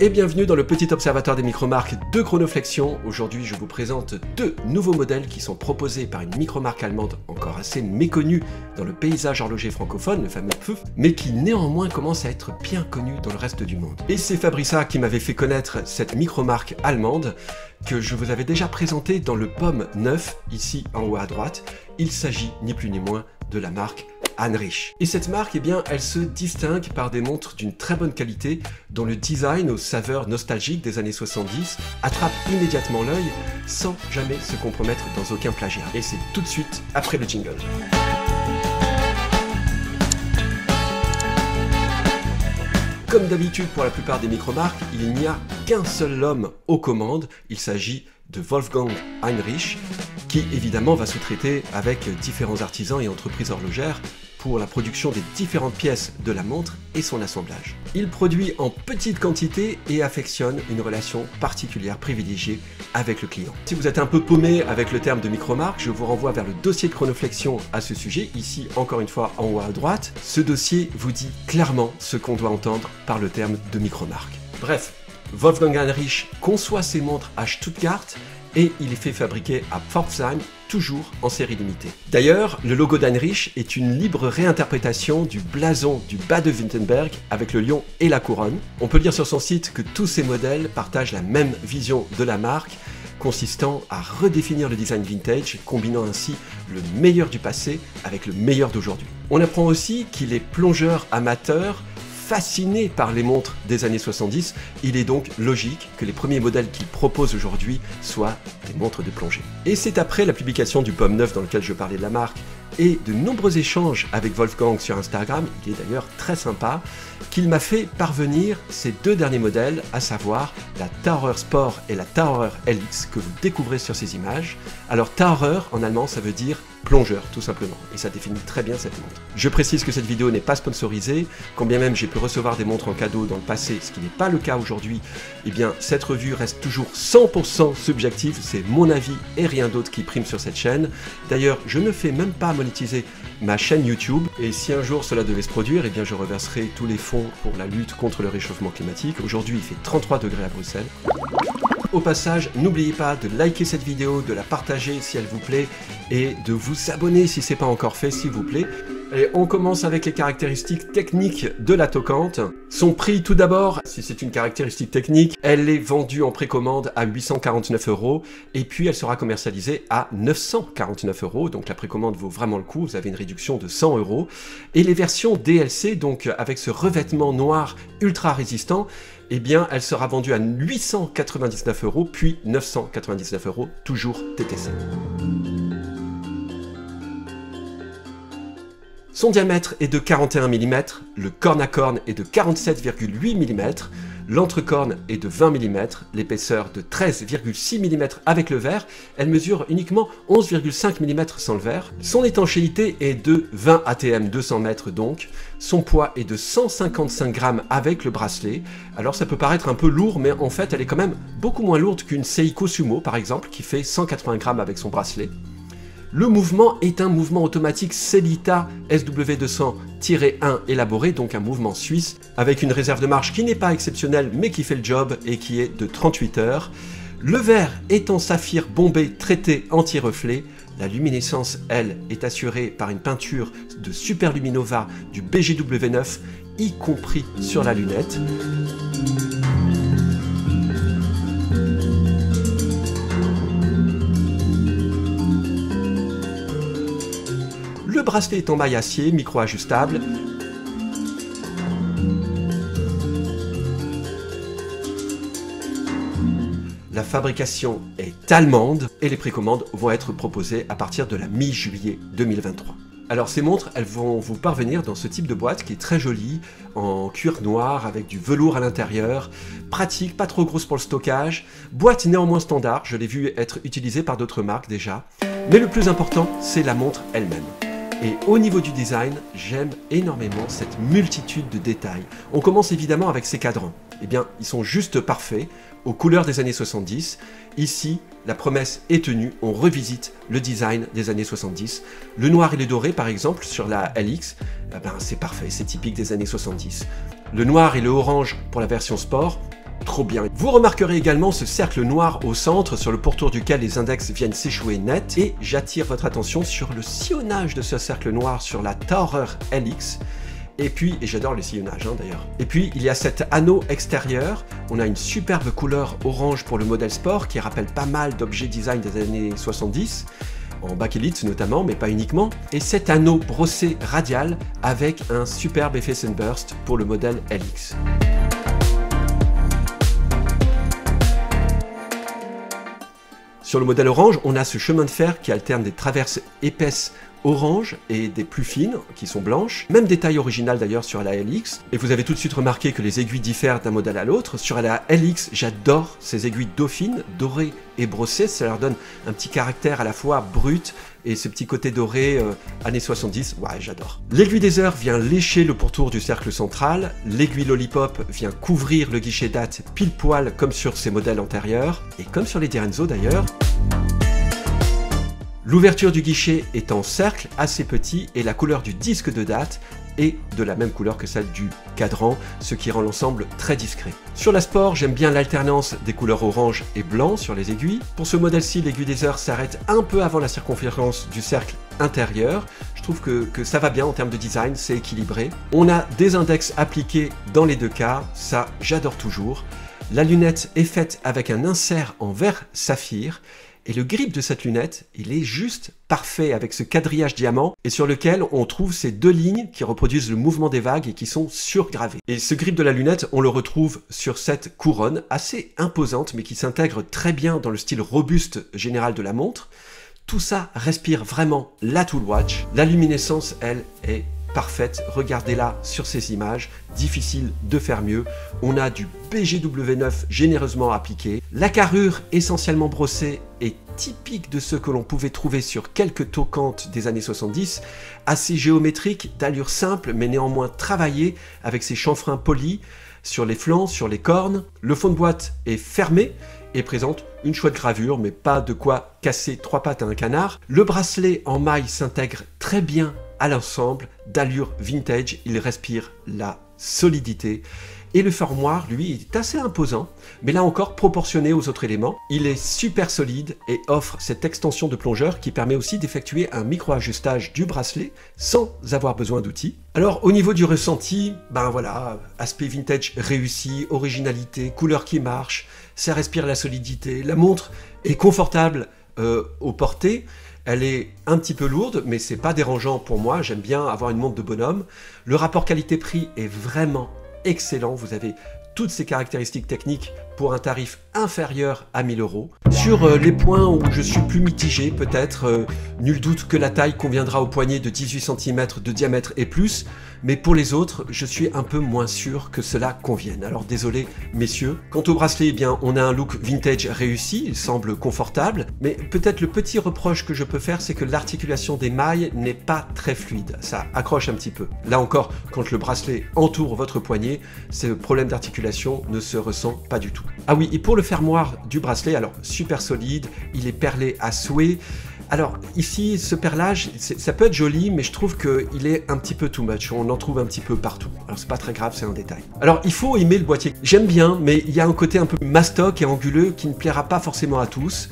et bienvenue dans le petit observatoire des micromarques de Chronoflexion. Aujourd'hui, je vous présente deux nouveaux modèles qui sont proposés par une micromarque allemande encore assez méconnue dans le paysage horloger francophone, le fameux Pfeff, mais qui néanmoins commence à être bien connue dans le reste du monde. Et c'est Fabrica qui m'avait fait connaître cette micromarque allemande que je vous avais déjà présentée dans le Pomme 9, ici en haut à droite. Il s'agit ni plus ni moins de la marque Anrich. Et cette marque, eh bien, elle se distingue par des montres d'une très bonne qualité, dont le design aux saveurs nostalgiques des années 70 attrape immédiatement l'œil sans jamais se compromettre dans aucun plagiat. Et c'est tout de suite après le jingle. Comme d'habitude pour la plupart des micromarques, il n'y a qu'un seul homme aux commandes, il s'agit de Wolfgang Anrich, qui évidemment va sous-traiter avec différents artisans et entreprises horlogères pour la production des différentes pièces de la montre et son assemblage. Il produit en petite quantité et affectionne une relation particulière privilégiée avec le client. Si vous êtes un peu paumé avec le terme de micromarque, je vous renvoie vers le dossier de Chronoflexion à ce sujet, ici encore une fois en haut à droite. Ce dossier vous dit clairement ce qu'on doit entendre par le terme de micromarque. Bref, Wolfgang Anrich conçoit ses montres à Stuttgart et il les fait fabriquer à Pforzheim, toujours en série limitée. D'ailleurs, le logo d'Anrich est une libre réinterprétation du blason du Bade-Württemberg avec le lion et la couronne. On peut lire sur son site que tous ces modèles partagent la même vision de la marque, consistant à redéfinir le design vintage, combinant ainsi le meilleur du passé avec le meilleur d'aujourd'hui. On apprend aussi qu'il est plongeur amateur, fasciné par les montres des années 70, il est donc logique que les premiers modèles qu'il propose aujourd'hui soient des montres de plongée. Et c'est après la publication du Pomme 9 dans lequel je parlais de la marque et de nombreux échanges avec Wolfgang sur Instagram, il est d'ailleurs très sympa, qu'il m'a fait parvenir ces deux derniers modèles, à savoir la Taurer Sport et la Taurer LX que vous découvrez sur ces images. Alors Taurer en allemand ça veut dire plongeur tout simplement, et ça définit très bien cette montre. Je précise que cette vidéo n'est pas sponsorisée, quand bien même j'ai pu recevoir des montres en cadeau dans le passé, ce qui n'est pas le cas aujourd'hui, eh bien cette revue reste toujours 100% subjective, c'est mon avis et rien d'autre qui prime sur cette chaîne. D'ailleurs, je ne fais même pas monétiser ma chaîne YouTube, et si un jour cela devait se produire, eh bien je reverserai tous les fonds pour la lutte contre le réchauffement climatique. Aujourd'hui il fait 33 degrés à Bruxelles. Au passage, n'oubliez pas de liker cette vidéo, de la partager si elle vous plaît et de vous abonner si ce n'est pas encore fait, s'il vous plaît. Et on commence avec les caractéristiques techniques de la toquante. Son prix tout d'abord, si c'est une caractéristique technique, elle est vendue en précommande à 849 € et puis elle sera commercialisée à 949 €. Donc la précommande vaut vraiment le coup, vous avez une réduction de 100 €. Et les versions DLC, donc avec ce revêtement noir ultra résistant, eh bien elle sera vendue à 899 € puis 999 €, toujours TTC. Son diamètre est de 41 mm, le corne à corne est de 47,8 mm, l'entrecorne est de 20 mm, l'épaisseur de 13,6 mm avec le verre, elle mesure uniquement 11,5 mm sans le verre. Son étanchéité est de 20 ATM 200 mètres donc, son poids est de 155 grammes avec le bracelet. Alors ça peut paraître un peu lourd, mais en fait elle est quand même beaucoup moins lourde qu'une Seiko Sumo par exemple, qui fait 180 grammes avec son bracelet. Le mouvement est un mouvement automatique Sellita SW200-1 élaboré, donc un mouvement suisse, avec une réserve de marche qui n'est pas exceptionnelle mais qui fait le job et qui est de 38 heures. Le verre est en saphir bombé traité anti-reflet. La luminescence, elle, est assurée par une peinture de Superluminova du BGW9, y compris sur la lunette. Le bracelet est en maille acier, micro-ajustable. La fabrication est allemande et les précommandes vont être proposées à partir de la mi-juillet 2023. Alors ces montres, elles vont vous parvenir dans ce type de boîte qui est très jolie, en cuir noir avec du velours à l'intérieur, pratique, pas trop grosse pour le stockage, boîte néanmoins standard, je l'ai vu être utilisée par d'autres marques déjà, mais le plus important, c'est la montre elle-même. Et au niveau du design, j'aime énormément cette multitude de détails. On commence évidemment avec ces cadrans. Eh bien, ils sont juste parfaits, aux couleurs des années 70. Ici, la promesse est tenue, on revisite le design des années 70. Le noir et le doré, par exemple, sur la LX, eh ben, c'est parfait, c'est typique des années 70. Le noir et le orange pour la version sport, trop bien. Vous remarquerez également ce cercle noir au centre sur le pourtour duquel les index viennent s'échouer net, et j'attire votre attention sur le sillonnage de ce cercle noir sur la Tourer LX. Et puis, et j'adore le sillonnage d'ailleurs. Et puis, il y a cet anneau extérieur. On a une superbe couleur orange pour le modèle sport qui rappelle pas mal d'objets design des années 70, en bakélite notamment, mais pas uniquement. Et cet anneau brossé radial avec un superbe effet sunburst pour le modèle LX. Sur le modèle orange, on a ce chemin de fer qui alterne des traverses épaisses orange et des plus fines qui sont blanches. Même détail original d'ailleurs sur la LX. Et vous avez tout de suite remarqué que les aiguilles diffèrent d'un modèle à l'autre. Sur la LX, j'adore ces aiguilles dauphines, dorées et brossées. Ça leur donne un petit caractère à la fois brut et ce petit côté doré années 70. Ouais, j'adore. L'aiguille des heures vient lécher le pourtour du cercle central. L'aiguille lollipop vient couvrir le guichet date pile poil comme sur ces modèles antérieurs. Et comme sur les Di Renzo d'ailleurs. L'ouverture du guichet est en cercle assez petit et la couleur du disque de date est de la même couleur que celle du cadran, ce qui rend l'ensemble très discret. Sur la Sport, j'aime bien l'alternance des couleurs orange et blanc sur les aiguilles. Pour ce modèle-ci, l'aiguille des heures s'arrête un peu avant la circonférence du cercle intérieur. Je trouve que ça va bien en termes de design, c'est équilibré. On a des index appliqués dans les deux cas, ça j'adore toujours. La lunette est faite avec un insert en verre saphir. Et le grip de cette lunette, il est juste parfait avec ce quadrillage diamant et sur lequel on trouve ces deux lignes qui reproduisent le mouvement des vagues et qui sont surgravées. Et ce grip de la lunette, on le retrouve sur cette couronne assez imposante mais qui s'intègre très bien dans le style robuste général de la montre. Tout ça respire vraiment la Tool Watch. La luminescence, elle, est parfaite. Regardez-la sur ces images, difficile de faire mieux. On a du BGW9 généreusement appliqué. La carrure essentiellement brossée est typique de ce que l'on pouvait trouver sur quelques toquantes des années 70, assez géométrique, d'allure simple mais néanmoins travaillée avec ses chanfreins polis sur les flancs, sur les cornes. Le fond de boîte est fermé et présente une chouette gravure, mais pas de quoi casser trois pattes à un canard. Le bracelet en maille s'intègre très bien à l'ensemble, d'allure vintage, il respire la solidité. Et le fermoir, lui, est assez imposant, mais là encore proportionné aux autres éléments. Il est super solide et offre cette extension de plongeur qui permet aussi d'effectuer un micro-ajustage du bracelet sans avoir besoin d'outils. Alors au niveau du ressenti, ben voilà, aspect vintage réussi, originalité, couleur qui marche, ça respire la solidité. La montre est confortable au porté. Elle est un petit peu lourde, mais c'est pas dérangeant pour moi. J'aime bien avoir une montre de bonhomme. Le rapport qualité-prix est vraiment excellent. Vous avez toutes ces caractéristiques techniques pour un tarif inférieur à 1000 €. Sur les points où je suis plus mitigé, peut-être, nul doute que la taille conviendra au poignet de 18 cm de diamètre et plus, mais pour les autres, je suis un peu moins sûr que cela convienne. Alors désolé, messieurs. Quant au bracelet, eh bien, on a un look vintage réussi, il semble confortable, mais peut-être le petit reproche que je peux faire, c'est que l'articulation des mailles n'est pas très fluide. Ça accroche un petit peu. Là encore, quand le bracelet entoure votre poignet, ce problème d'articulation ne se ressent pas du tout. Ah oui, et pour le fermoir du bracelet, alors super solide, il est perlé à souhait. Alors ici, ce perlage, ça peut être joli, mais je trouve qu'il est un petit peu too much. On en trouve un petit peu partout. Alors c'est pas très grave, c'est un détail. Alors il faut aimer le boîtier. J'aime bien, mais il y a un côté un peu mastoc et anguleux qui ne plaira pas forcément à tous.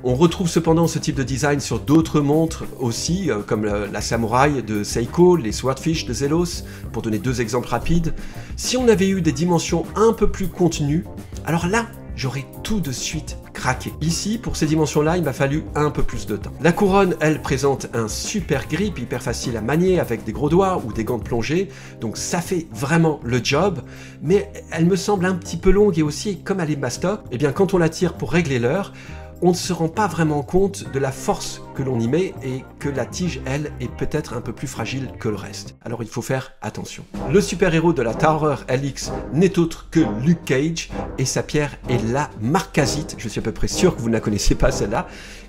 On retrouve cependant ce type de design sur d'autres montres aussi, comme la Samurai de Seiko, les Swordfish de Zelos, pour donner deux exemples rapides. Si on avait eu des dimensions un peu plus contenues, alors là, j'aurais tout de suite craqué. Ici, pour ces dimensions-là, il m'a fallu un peu plus de temps. La couronne, elle, présente un super grip, hyper facile à manier avec des gros doigts ou des gants de plongée, donc ça fait vraiment le job, mais elle me semble un petit peu longue et aussi, comme elle est mastoc, eh bien quand on la tire pour régler l'heure, on ne se rend pas vraiment compte de la force que l'on y met et que la tige, elle, est peut-être un peu plus fragile que le reste. Alors il faut faire attention. Le super-héros de la Tourer LX n'est autre que Luke Cage et sa pierre est la marcasite. Je suis à peu près sûr que vous ne la connaissez pas celle-là,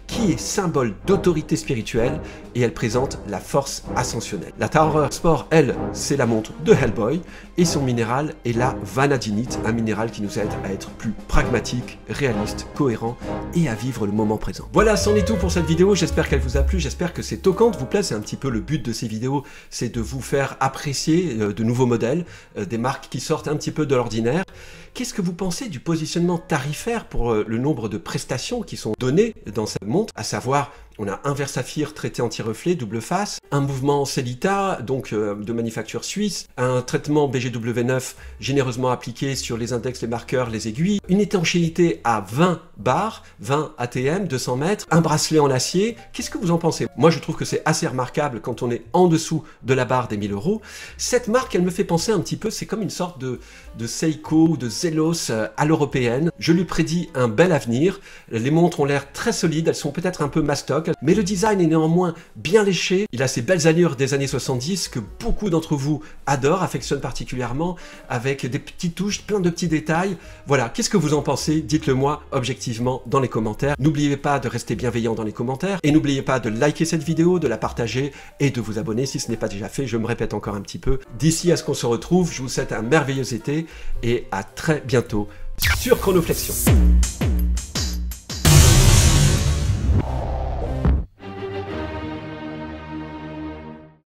qui est symbole d'autorité spirituelle et elle présente la force ascensionnelle. La Tourer Sport, elle, c'est la montre de Hellboy et son minéral est la vanadinite, un minéral qui nous aide à être plus pragmatique, réaliste, cohérent et à vivre le moment présent. Voilà, c'en est tout pour cette vidéo, j'espère qu'elle vous a plu, j'espère que ces toquantes vous plaisent, c'est un petit peu le but de ces vidéos, c'est de vous faire apprécier de nouveaux modèles, des marques qui sortent un petit peu de l'ordinaire, Qu'est-ce que vous pensez du positionnement tarifaire pour le nombre de prestations qui sont données dans cette montre, à savoir on a un verre saphir traité anti-reflet, double face, un mouvement Sellita, donc de manufacture suisse, un traitement BGW9 généreusement appliqué sur les index, les marqueurs, les aiguilles, une étanchéité à 20 bars, 20 ATM, 200 mètres, un bracelet en acier. Qu'est-ce que vous en pensez? Moi, je trouve que c'est assez remarquable quand on est en dessous de la barre des 1000 €. Cette marque, elle me fait penser un petit peu, c'est comme une sorte de Seiko ou de Zelos à l'européenne. Je lui prédis un bel avenir. Les montres ont l'air très solides, elles sont peut-être un peu mastoc, mais le design est néanmoins bien léché. Il a ces belles allures des années 70 que beaucoup d'entre vous adorent, affectionnent particulièrement, avec des petites touches, plein de petits détails. Voilà, qu'est-ce que vous en pensez? Dites-le moi objectivement dans les commentaires. N'oubliez pas de rester bienveillant dans les commentaires et n'oubliez pas de liker cette vidéo, de la partager et de vous abonner si ce n'est pas déjà fait. Je me répète encore un petit peu. D'ici à ce qu'on se retrouve, je vous souhaite un merveilleux été et à très bientôt sur Chronoflexion.